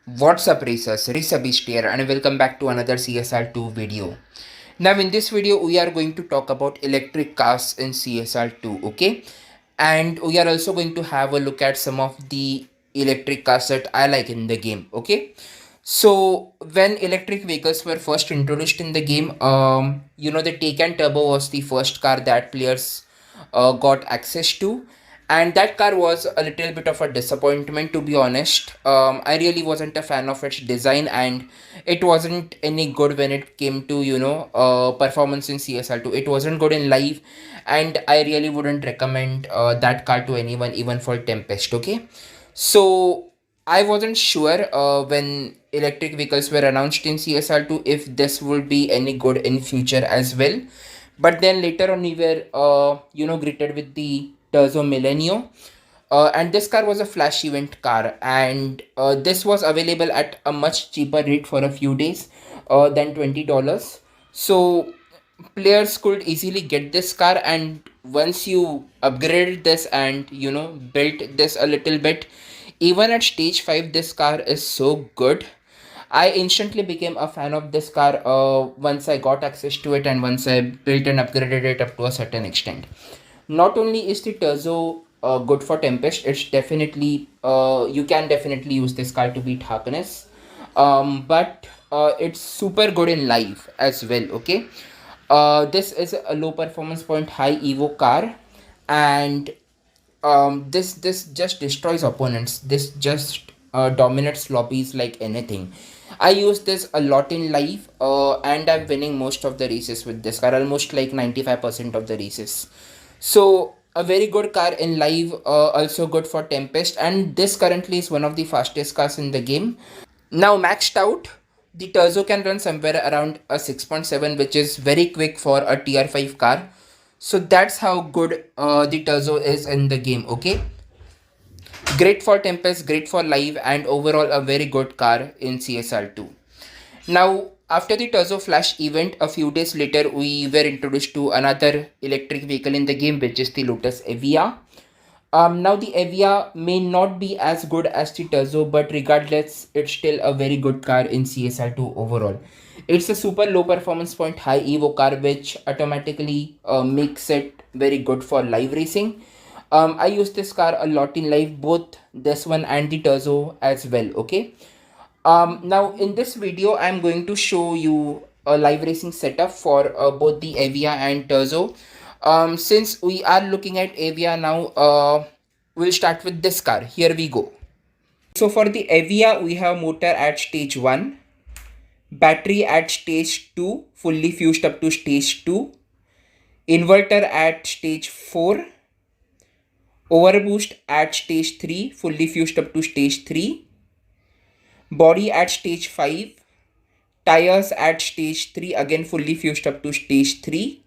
What's up racers, RacerBeast here and welcome back to another CSR2 video. Now in this video we are going to talk about electric cars in CSR2, okay? And we are also going to have a look at some of the electric cars that I like in the game, okay? So when electric vehicles were first introduced in the game, the Taycan Turbo was the first car that players got access to, and that car was a little bit of a disappointment, to be honest. I really wasn't a fan of its design, and it wasn't any good when it came to performance in CSR2. It wasn't good in live, and I really wouldn't recommend that car to anyone, even for Tempest. Okay, so I wasn't sure when electric vehicles were announced in CSR2 if this would be any good in future as well. But then later on we were greeted with the Terzo Millennium. And this car was a flash event car, and this was available at a much cheaper rate for a few days than $20. So players could easily get this car, and once you upgraded this and built this a little bit, even at stage 5 this car is so good. I instantly became a fan of this car once I got access to it and once I built and upgraded it up to a certain extent. Not only is the Terzo good for Tempest, it's definitely you can definitely use this car to beat Harkness, but it's super good in live as well. Okay, this is a low performance point high evo car, and this just destroys opponents. This just dominates lobbies like anything. I use this a lot in live, and I'm winning most of the races with this car, almost like 95% of the races. So a very good car in live, also good for Tempest, and this currently is one of the fastest cars in the game. Now maxed out, the Terzo can run somewhere around a 6.7, which is very quick for a tier 5 car. So that's how good the Terzo is in the game, okay? Great for Tempest, great for live, and overall a very good car in CSR2. Now, after the Terzo Flash event, a few days later, we were introduced to another electric vehicle in the game, which is the Lotus Evija. Now the Evija may not be as good as the Terzo, but regardless, it's still a very good car in CSR2 overall. It's a super low performance point high evo car, which automatically makes it very good for live racing. I use this car a lot in live, both this one and the Terzo as well. Okay. Now in this video, I'm going to show you a live racing setup for both the Evija and Terzo. Since we are looking at Evija now, we'll start with this car. Here we go. So for the Evija, we have motor at stage 1, battery at stage 2, fully fused up to stage 2, inverter at stage 4, overboost at stage 3, fully fused up to stage 3, body at stage 5, tires at stage 3, again fully fused up to stage 3,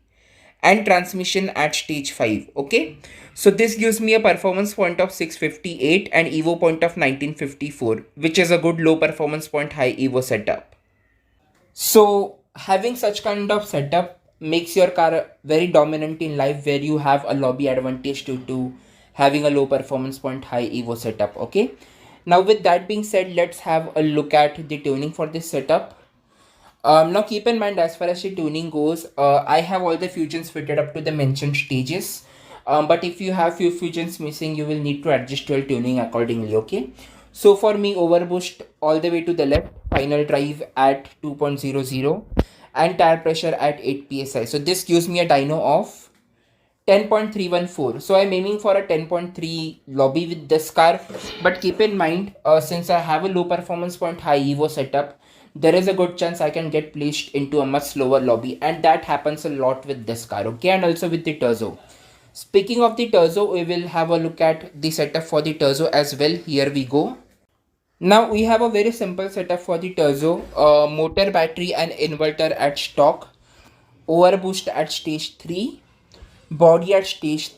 and transmission at stage 5. Okay, so this gives me a performance point of 658 and evo point of 1954, which is a good low performance point high evo setup. So having such kind of setup makes your car very dominant in live, where you have a lobby advantage due to having a low performance point high evo setup. Okay, now with that being said, let's have a look at the tuning for this setup. Now keep in mind, as far as the tuning goes, I have all the fusions fitted up to the mentioned stages. But if you have few fusions missing, you will need to adjust your tuning accordingly. Okay, so for me, overboost all the way to the left, final drive at 2.00, and tire pressure at 8 psi. So this gives me a dyno of 10.314. So I'm aiming for a 10.3 lobby with this car. But keep in mind, since I have a low performance point high evo setup, there is a good chance I can get placed into a much slower lobby, and that happens a lot with this car. Okay, and also with the Terzo. Speaking of the Terzo, we will have a look at the setup for the Terzo as well. Here we go. Now we have a very simple setup for the Terzo. Motor, battery and inverter at stock, overboost at stage 3, body at stage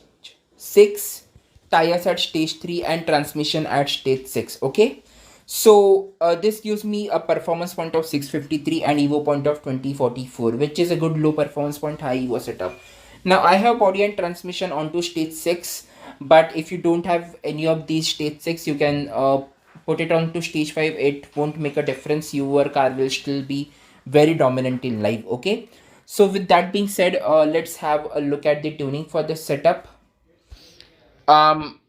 6, tires at stage 3, and transmission at stage 6. Okay, so this gives me a performance point of 653 and evo point of 2044, which is a good low performance point high evo setup. Now I have body and transmission onto stage 6, but if you don't have any of these stage 6, you can put it on to stage 5, it won't make a difference. Your car will still be very dominant in live. Okay, so with that being said, let's have a look at the tuning for the setup.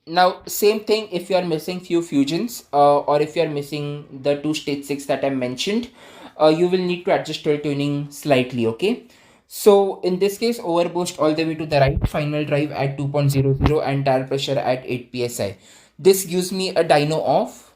Now same thing, if you are missing few fusions, or if you are missing the two stage 6 that I mentioned, you will need to adjust your tuning slightly. Okay, so in this case, overboost all the way to the right, final drive at 2.00 and tire pressure at 8 psi. This gives me a dyno of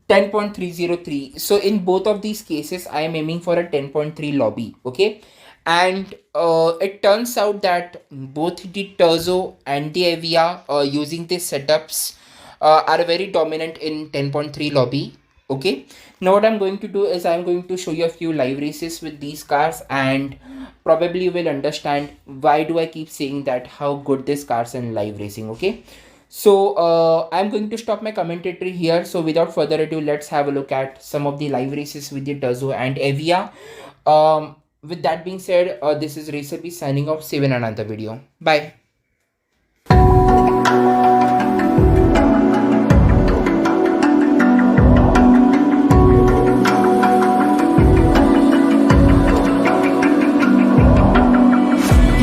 10.303. So in both of these cases, I am aiming for a 10.3 lobby. Okay, and it turns out that both the Terzo and the Evija, using these setups, are very dominant in 10.3 lobby. Okay, now what I'm going to do is I'm going to show you a few live races with these cars, and probably you will understand why do I keep saying that how good these cars in live racing. Okay, so I'm going to stop my commentary here. So without further ado, let's have a look at some of the live races with the Terzo and Evija. With that being said, this is RacerBeast signing off. See you in another video. Bye.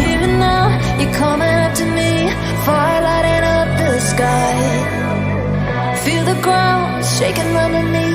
Even now, you're coming up to me, fire lighting up the sky. Feel the ground shaking underneath.